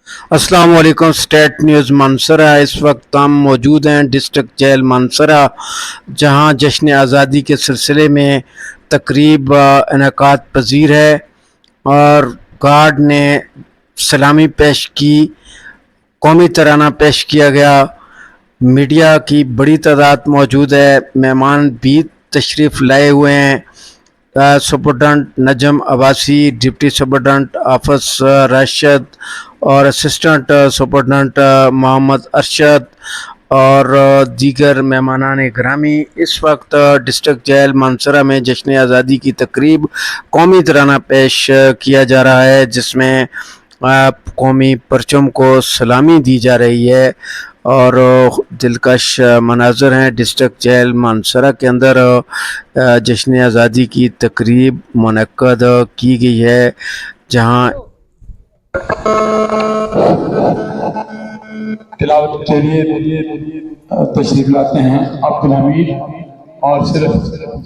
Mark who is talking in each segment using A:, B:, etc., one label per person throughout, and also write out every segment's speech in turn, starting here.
A: अस्सलाम वालेकुम। State news मानसरा। इस वक्त हम मौजूद हैं डिस्ट्रिक्ट जेल मानसरा, जहां जश्न आज़ादी के सिलसिले में तकरीब इनेकाद पजीर है और गार्ड ने सलामी पेश की, कौमी तराना पेश किया गया। मीडिया की बड़ी तादाद मौजूद है, मेहमान भी तशरीफ़ लाए हुए हैं। सुपरडेंट नजम अब्बासी, डिप्टी सुपरडेंट आफस राशिद और असिस्टेंट सुपरडेंट मोहम्मद अरशद और दीगर मेहमानान ग्रामी इस वक्त डिस्ट्रिक्ट जेल मानसरा में जश्न आज़ादी की तकरीब कौमी तराना पेश किया जा रहा है, जिसमें कौमी परचम को सलामी दी जा रही है और दिलकश मनाज़र हैं। डिस्ट्रिक्ट जेल मानसरा के अंदर जश्न आज़ादी की तकरीब मुनक्कद की गई है, जहां
B: तिलावत के लिए तशरीफ लाते हैं अब्दुल हमीद और सिर्फ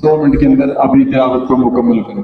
B: 2 मिनट के अंदर अपनी तिलावत को मुकम्मल करें।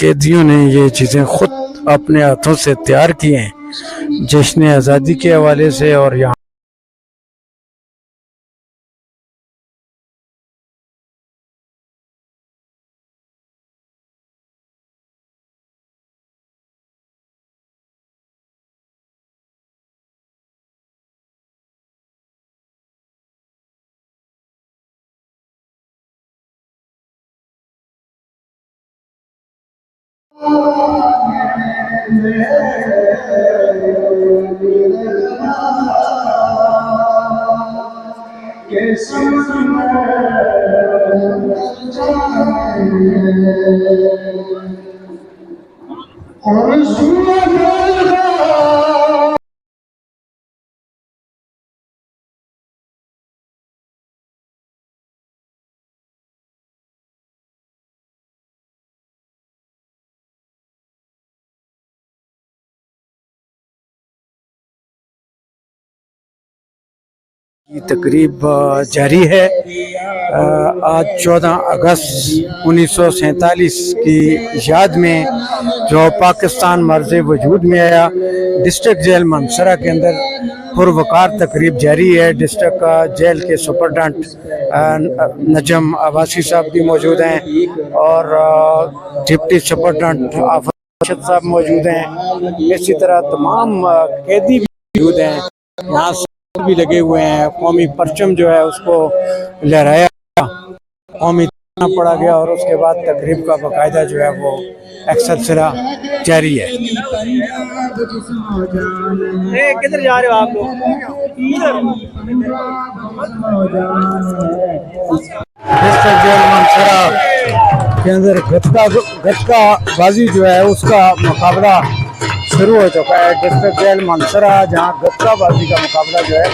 A: कैदियों ने ये चीज़ें खुद अपने हाथों से तैयार की हैं जश्न आज़ादी के हवाले से। और यहाँ की तकरीब जारी है। आज 14 अगस्त 1947 की याद में जो पाकिस्तान मर्ज़ वजूद में आया, डिस्ट्रिक्ट जेल मानसरा के अंदर पुरवकार तकरीब जारी है। डिस्ट्रिक्ट जेल के सुपरडेंट नजम अब्बासी साहब भी मौजूद हैं और डिप्टी सुपरडेंट आफस राशिद साहब मौजूद हैं। इसी तरह तमाम कैदी भी मौजूद हैं। यहाँ भी लगे हुए हैं। कौमी परचम जो है उसको लहराया, कौमी ताना पड़ा गया और उसके बाद तकरीब का बाकायदा जो है वो एक सिलसिला जारी है।
C: किधर जा रहे हो आप लोग?
A: डिस्ट्रिक्ट जेल मानसरा के अंदर गतका बाजी जो है उसका मुकाबला शुरू हो चुका है। डिस्ट्रिक्ट जेल मानसरा जहाँ गतका बाजी का मुकाबला जो है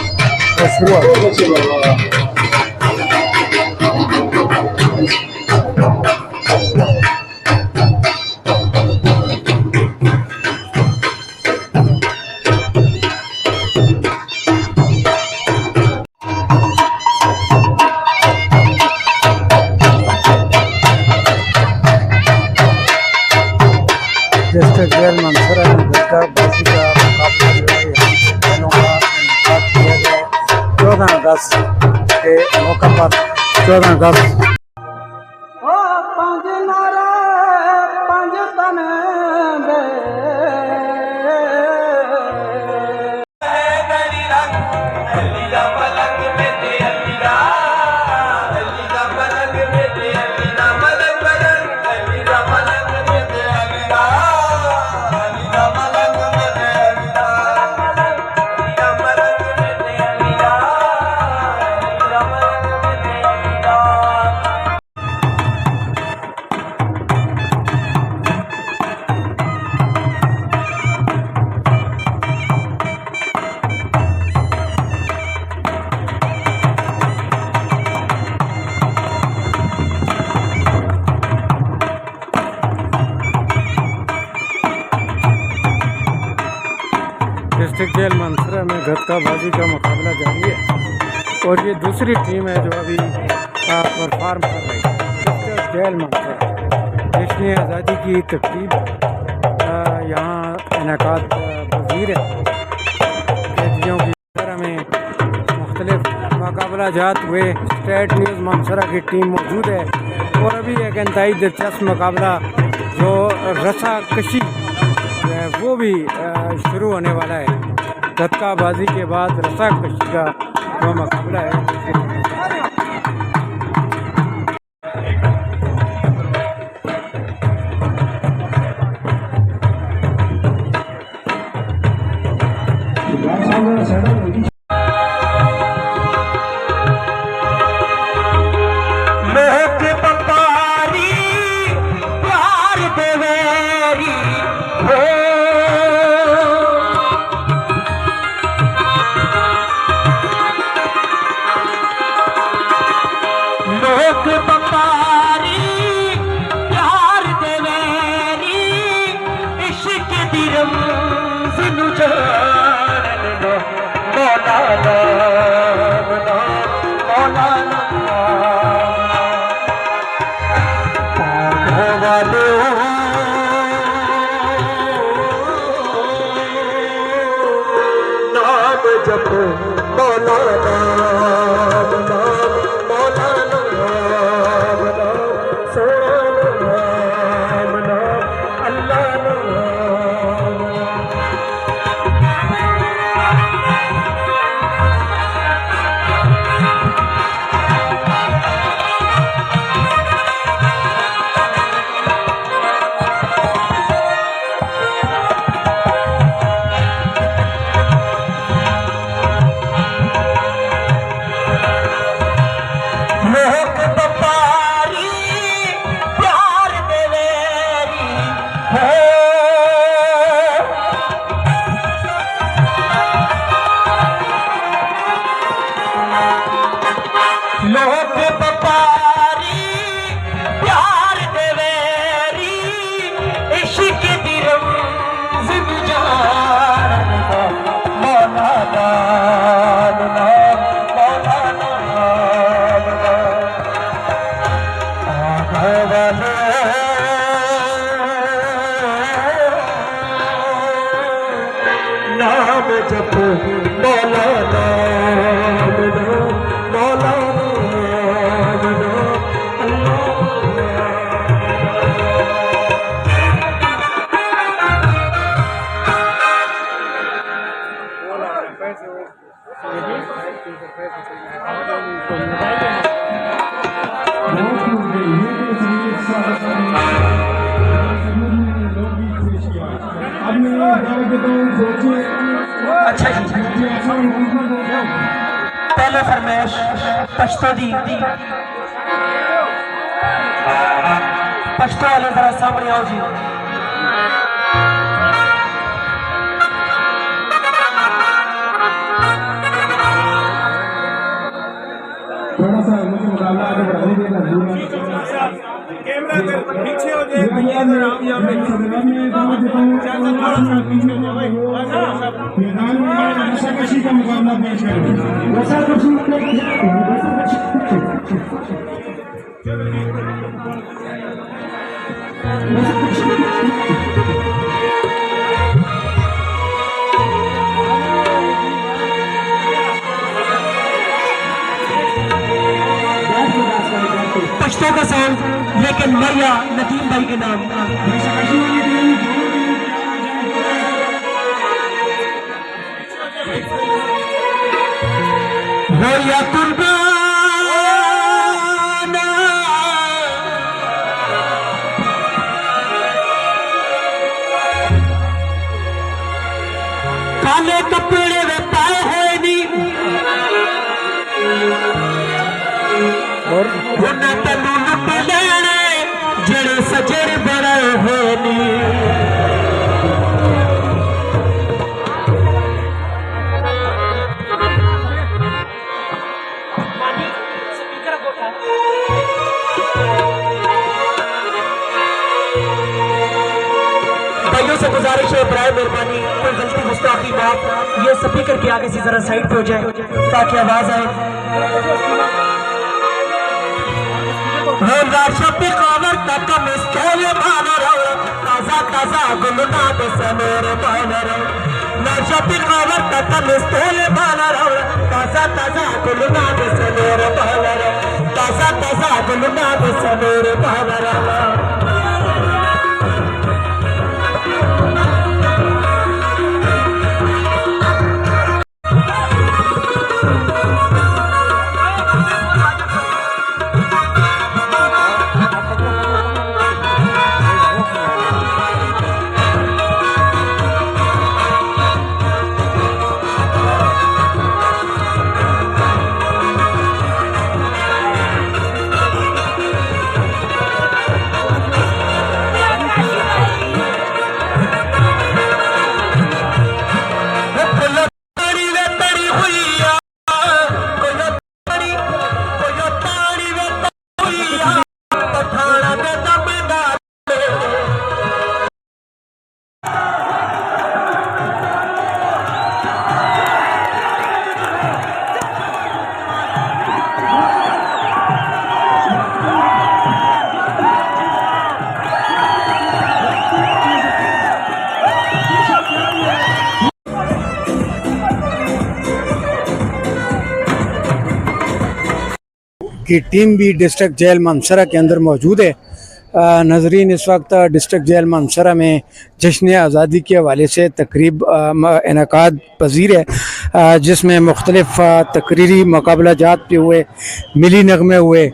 A: वो शुरू हो चुका है। डिस्ट्रिक्ट जेल मानसरा में गतका बाजी का मुकाबला जो है यहाँ का इनेकाद किया गया 14 अगस्त के मौका पर। 14 अगस्त
C: पलंग में
D: डिस्ट्रिक्ट जेल मानसरा में गतकाबाजी का मुकाबला जारी है और ये दूसरी टीम है जो अभी परफॉर्म कर रही है। डिस्ट्रिक्ट जेल मानसरा जश्न आज़ादी की तकरीब यहाँ इनेकाद पज़ीर है। कैदियों की तरह में मुख्तलिफ मुकाबला जात हुए। स्टेट न्यूज़ मानसरा की टीम मौजूद है और अभी एक इंतहाई दिलचस्प मुकाबला जो रस्सा कशी है वो भी शुरू होने वाला है। गतकाबाजी के बाद रस्सा कशी का जो मुकाबला है।
E: अच्छा जी, पहले फरमाइश पश्तो दी पश्तो वाले जरा सामने आओ जी।
B: थोड़ा सा मुझे मुकाबला आगे बढ़ाने के लिए
C: कैमरा पीछे हो जाए
B: मैदान में रस्साकशी का मुकाबला पेश
E: पश्तो का साउंड लेकिन मरिया नदीम भाई के नाम। हो या कुर्बाना काले कपड़े में पाए है नी और तनु लुट लेने जड़े सजर बड़े है नी। भाइयों लोगों से गुजारिश है, बराए मेहरबानी कोई गलती गुस्ताखी बात ये स्पीकर के आगे से जरा साइड पे हो जाए ताकि आवाज आए। शफी खबर तक मिस्केल ताजा ताजा गुलना बेसमेर बानर शफी खबर तक मिस्केल बानर ताजा ताजा गुलना बेसमेर बानर ताजा ताजा गुलना बेसमेर बानर।
D: की टीम भी डिस्ट्रिक्ट जेल मानसरा के अंदर मौजूद है। नाजरीन, इस वक्त डिस्ट्रिक्ट जेल मानसरा में जश्न आज़ादी के हवाले से तकरीब इनेकाद पजीर है, जिसमें मुख्तलिफ तकरीरी मुकाबला जात पे हुए, मिली नगमे हुए,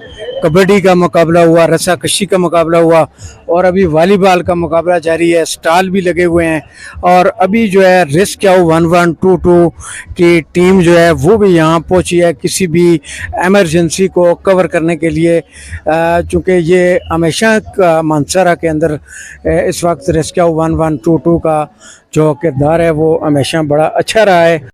D: कबड्डी का मुकाबला हुआ, रस्सा कशी का मुकाबला हुआ और अभी वॉलीबॉल का मुकाबला जारी है। स्टॉल भी लगे हुए हैं और अभी जो है रेस्क्यू 1122 की टीम जो है वो भी यहाँ पहुँची है किसी भी एमरजेंसी को कवर करने के लिए, चूँकि ये हमेशा मानसरा के अंदर इस वक्त रेस्क्यू 1122 का जो किरदार है वो हमेशा बड़ा अच्छा रहा है।